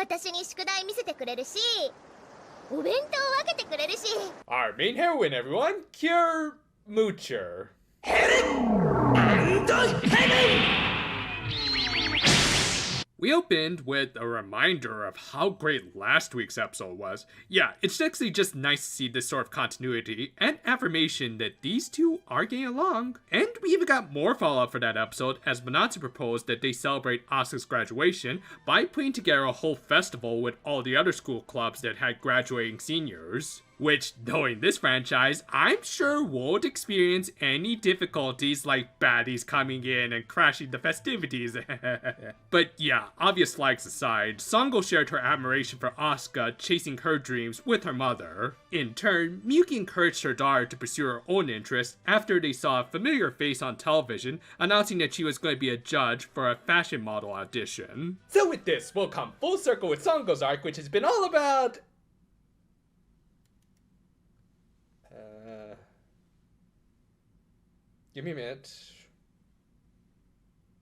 私に宿題見せてくれるし、お弁当を分けてくれるし。Our main heroine, everyone, Cure Moocher. We opened with a reminder of how great last week's episode was. Yeah, it's actually just nice to see this sort of continuity and affirmation that these two are getting along. And we even got more follow-up for that episode as Manatsu proposed that they celebrate Asuka's graduation by putting together a whole festival with all the other school clubs that had graduating seniors. Which, knowing this franchise, I'm sure won't experience any difficulties like baddies coming in and crashing the festivities. But yeah, obvious flags aside, Sango shared her admiration for Asuka chasing her dreams with her mother. In turn, Miyuki encouraged her daughter to pursue her own interests after they saw a familiar face on television announcing that she was going to be a judge for a fashion model audition. So with this, we'll come full circle with Sango's arc, which has been all about... Give me a minute.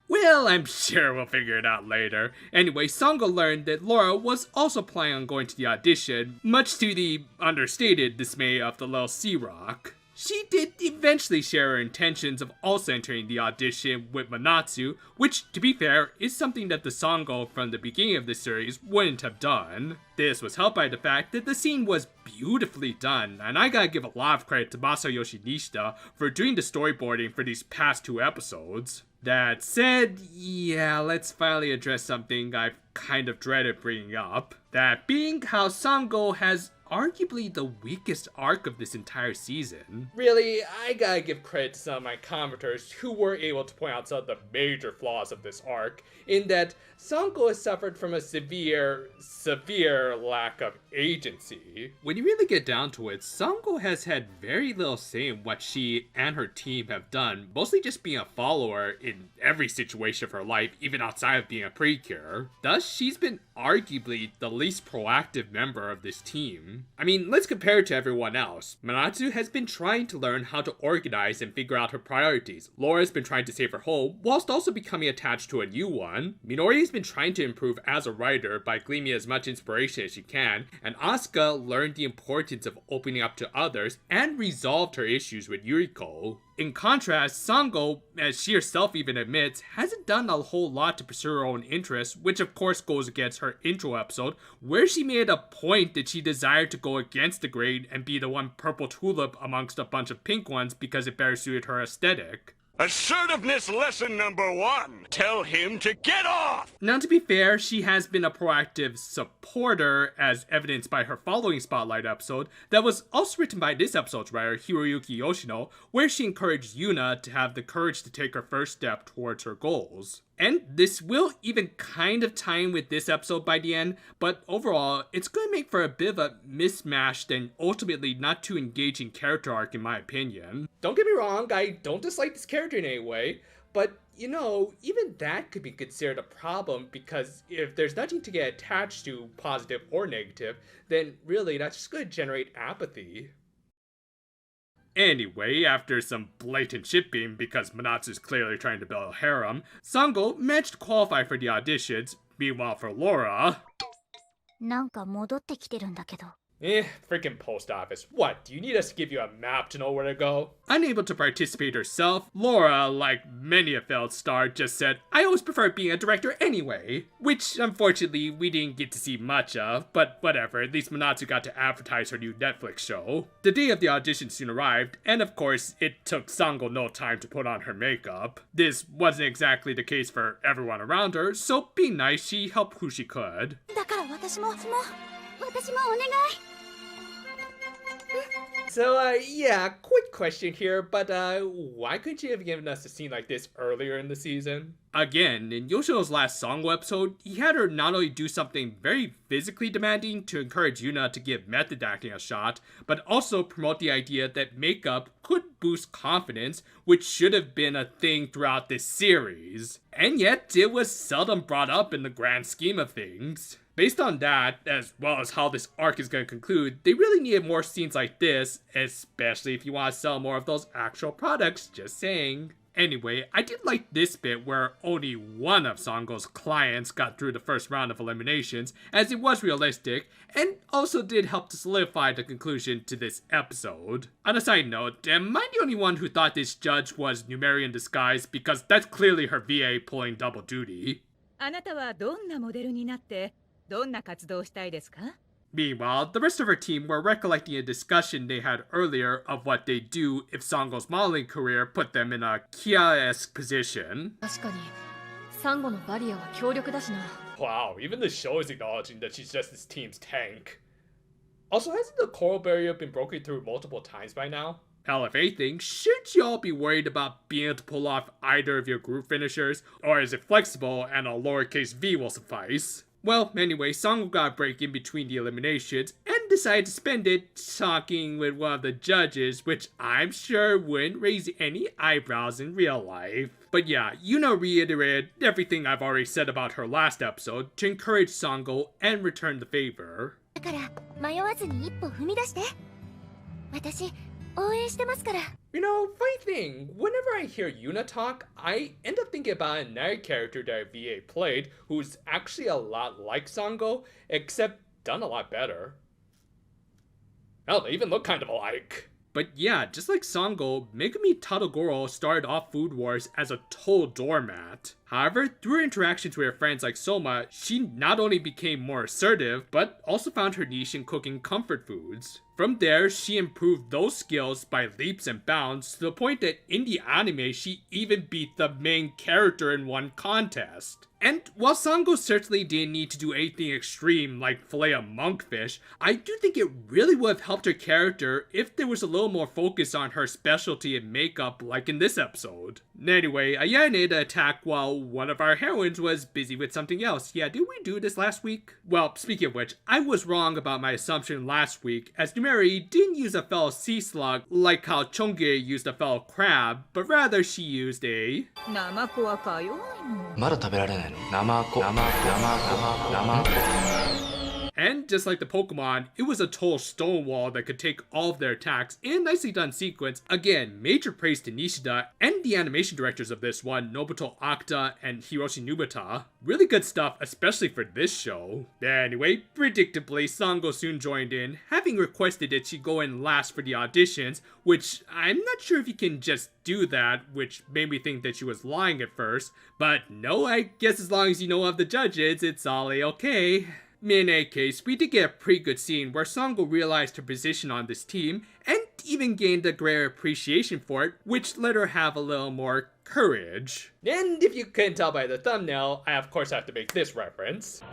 Well, I'm sure we'll figure it out later. Anyway, Sango learned that Laura was also planning on going to the audition, much to the understated dismay of the little Sea Rock. She did eventually share her intentions of also entering the audition with Manatsu, which, to be fair, is something that the Sango from the beginning of the series wouldn't have done. This was helped by the fact that the scene was beautifully done, and I gotta give a lot of credit to Masayoshi Nishida for doing the storyboarding for these past two episodes. That said, yeah, let's finally address something I've kind of dreaded bringing up. That being how Sango has arguably the weakest arc of this entire season. Really, I gotta give credit to some of my commenters who were able to point out some of the major flaws of this arc, in that Sango has suffered from a severe lack of agency. When you really get down to it, Sango has had very little say in what she and her team have done, mostly just being a follower in every situation of her life, even outside of being a Precure. Thus, she's been arguably the least proactive member of this team. I mean, let's compare it to everyone else. Manatsu has been trying to learn how to organize and figure out her priorities. Laura's been trying to save her home, whilst also becoming attached to a new one. Minori's been trying to improve as a writer by gleaning as much inspiration as she can, and Asuka learned the importance of opening up to others and resolved her issues with Yuriko. In contrast, Sango, as she herself even admits, hasn't done a whole lot to pursue her own interests, which of course goes against her intro episode, where she made a point that she desired to go against the grain and be the one purple tulip amongst a bunch of pink ones because it better suited her aesthetic. Assertiveness lesson number 1. Tell him to get off! Now, to be fair, she has been a proactive supporter, as evidenced by her following Spotlight episode, that was also written by this episode's writer, Hiroyuki Yoshino, where she encouraged Yuna to have the courage to take her first step towards her goals. And this will even kind of tie in with this episode by the end, but overall, it's going to make for a bit of a mismatched and ultimately not too engaging character arc in my opinion. Don't get me wrong, I don't dislike this character in any way, but you know, even that could be considered a problem because if there's nothing to get attached to, positive or negative, then really that's just going to generate apathy. Anyway, after some blatant shitbeam because Manatsu's clearly trying to build a harem, Sango managed to qualify for the auditions. Meanwhile for Laura... なんか戻ってきてるんだけど。 freaking post office. What, do you need us to give you a map to know where to go? Unable to participate herself, Laura, like many a failed star, just said, I always prefer being a director anyway. Which, unfortunately, we didn't get to see much of, but whatever, at least Manatsu got to advertise her new Netflix show. The day of the audition soon arrived, and of course, it took Sango no time to put on her makeup. This wasn't exactly the case for everyone around her, so being nice, she helped who she could. だから私もお願い。So, yeah, quick question here, but, why couldn't you have given us a scene like this earlier in the season? Again, in Yoshino's last Sango episode, he had her not only do something very physically demanding to encourage Yuna to give method acting a shot, but also promote the idea that makeup could boost confidence, which should have been a thing throughout this series. And yet, it was seldom brought up in the grand scheme of things. Based on that, as well as how this arc is going to conclude, they really needed more scenes like this, especially if you want to sell more of those actual products, just saying. Anyway, I did like this bit where only one of Sango's clients got through the first round of eliminations, as it was realistic, and also did help to solidify the conclusion to this episode. On a side note, am I the only one who thought this judge was Numeri in disguise, because that's clearly her VA pulling double duty? あなたはどんなモデルになってどんな活動をしたいですか? Meanwhile, the rest of her team were recollecting a discussion they had earlier of what they'd do if Sango's modeling career put them in a Kia-esque position. 確かにサンゴのバリアは強力だしな。 Wow, even the show is acknowledging that she's just this team's tank. Also, hasn't the coral barrier been broken through multiple times by now? Hell, if anything, shouldn't you all be worried about being able to pull off either of your group finishers? Or is it flexible and a lowercase v will suffice? Well, anyway, Sango got a break in between the eliminations and decided to spend it talking with one of the judges, which I'm sure wouldn't raise any eyebrows in real life. But yeah, Yuna reiterated everything I've already said about her last episode to encourage Sango and return the favor. だから迷わずに一歩踏み出して。私応援してますから。 You know, funny thing, whenever I hear Yuna talk, I end up thinking about another character that VA played, who's actually a lot like Sango, except done a lot better. Hell, they even look kind of alike. But yeah, just like Sango, Megumi Tadogoro started off Food Wars as a total doormat. However, through her interactions with her friends like Soma, she not only became more assertive, but also found her niche in cooking comfort foods. From there, she improved those skills by leaps and bounds to the point that in the anime, she even beat the main character in one contest. And while Sango certainly didn't need to do anything extreme like fillet a monkfish, I do think it really would have helped her character if there was a little more focus on her specialty in makeup like in this episode. Anyway, Ayane attacked while one of our heroines was busy with something else. Yeah, did we do this last week? Well, speaking of which, I was wrong about my assumption last week, as Numeri didn't use a fellow sea slug like how Chonge used a fellow crab, but rather she used a... ナマコはか弱いもん。まだ食べられないの？ナマコ。ナマコ。ナマコ。ナマコ。 And just like the Pokemon, it was a total stonewall that could take all of their attacks in a nicely done sequence. Again, major praise to Nishida and the animation directors of this one, Nobuto Akta and Hiroshi Nubata. Really good stuff, especially for this show. Anyway, predictably, Sango soon joined in, having requested that she go in last for the auditions, which I'm not sure if you can just do that, which made me think that she was lying at first. But no, I guess as long as you know of the judges, it's all a-okay. In any case, we did get a pretty good scene where Sango realized her position on this team and even gained a greater appreciation for it, which let her have a little more courage. And if you couldn't tell by the thumbnail, I of course have to make this reference.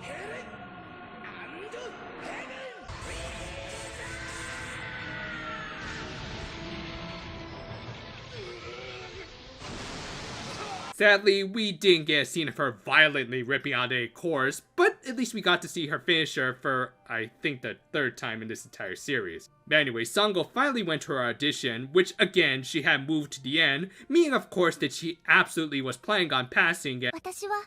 Sadly, we didn't get a scene of her violently ripping out a course, but at least we got to see her finisher for, I think, the third time in this entire series. Anyway, Sango finally went to her audition, which again, she had moved to the end, meaning of course that she absolutely was planning on passing it. 私は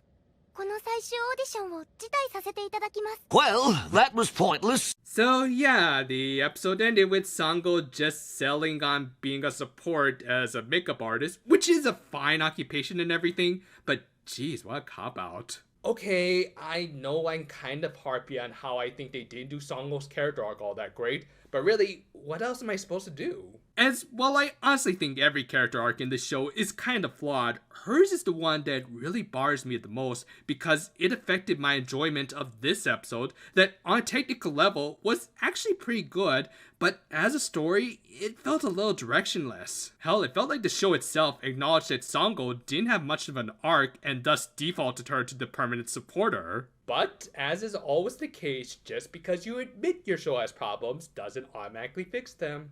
この最終オーディションを辞退させていただきます。 Well, that was pointless. So yeah, the episode ended with Sango just selling on being a support as a makeup artist, which is a fine occupation and everything, but geez, what a cop-out. Okay, I know I'm kind of harpy on how I think they didn't do Sango's character arc all that great, but really, what else am I supposed to do? As while I honestly think every character arc in this show is kind of flawed, hers is the one that really bothers me the most because it affected my enjoyment of this episode that on a technical level was actually pretty good, but as a story, it felt a little directionless. Hell, it felt like the show itself acknowledged that Sango didn't have much of an arc and thus defaulted her to the permanent supporter. But, as is always the case, just because you admit your show has problems doesn't automatically fix them.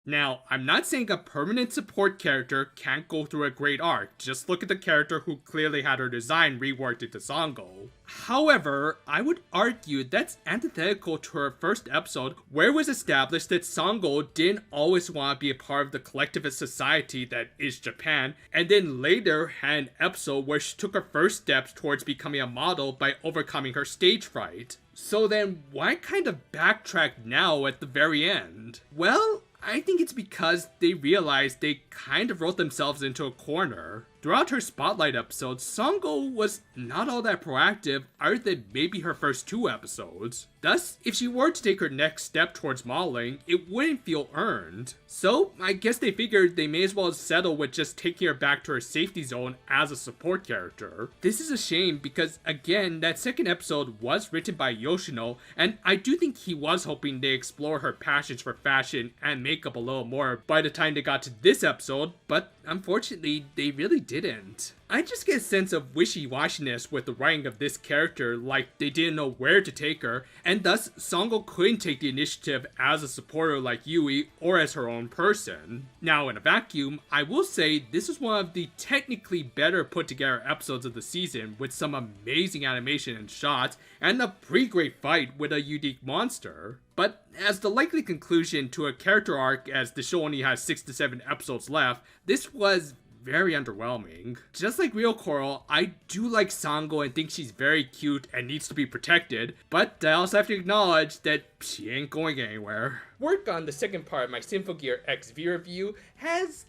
Now, I'm not saying a permanent support character can't go through a great arc, just look at the character who clearly had her design reworked into Sango. However, I would argue that's antithetical to her first episode, where it was established that Sango didn't always want to be a part of the collectivist society that is Japan, and then later had an episode where she took her first steps towards becoming a model by overcoming her stage fright. So then, why kind of backtrack now at the very end? Well, I think it's because they realized they kind of wrote themselves into a corner. Throughout her Spotlight episodes, Sango was not all that proactive other than maybe her first 2 episodes. Thus, if she were to take her next step towards modeling, it wouldn't feel earned. So, I guess they figured they may as well settle with just taking her back to her safety zone as a support character. This is a shame because, again, that second episode was written by Yoshino, and I do think he was hoping they explore her passions for fashion and makeup a little more by the time they got to this episode, but unfortunately, they really didn't. I just get a sense of wishy-washiness with the writing of this character, like they didn't know where to take her, and thus Sango couldn't take the initiative as a supporter like Yui or as her own person. Now in a vacuum, I will say this is one of the technically better put together episodes of the season with some amazing animation and shots, and a pretty great fight with a unique monster. But as the likely conclusion to a character arc, as the show only has 6 to 7 episodes left, this was very underwhelming. Just like Real Coral, I do like Sango and think she's very cute and needs to be protected, but I also have to acknowledge that she ain't going anywhere. Work on the second part of my Symphogear XV review has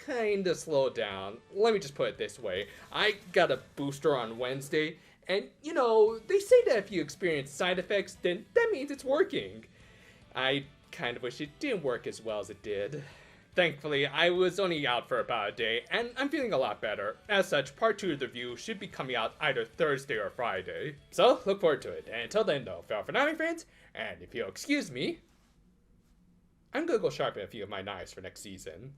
kinda slowed down. Let me just put it this way. I got a booster on Wednesday, and you know, they say that if you experience side effects, then that means it's working. I kind of wish it didn't work as well as it did. Thankfully, I was only out for about a day, and I'm feeling a lot better. As such, part 2 of the review should be coming out either Thursday or Friday. So, look forward to it. And until then, though, farewell for now, my friends, and if you'll excuse me, I'm gonna go sharpen a few of my knives for next season.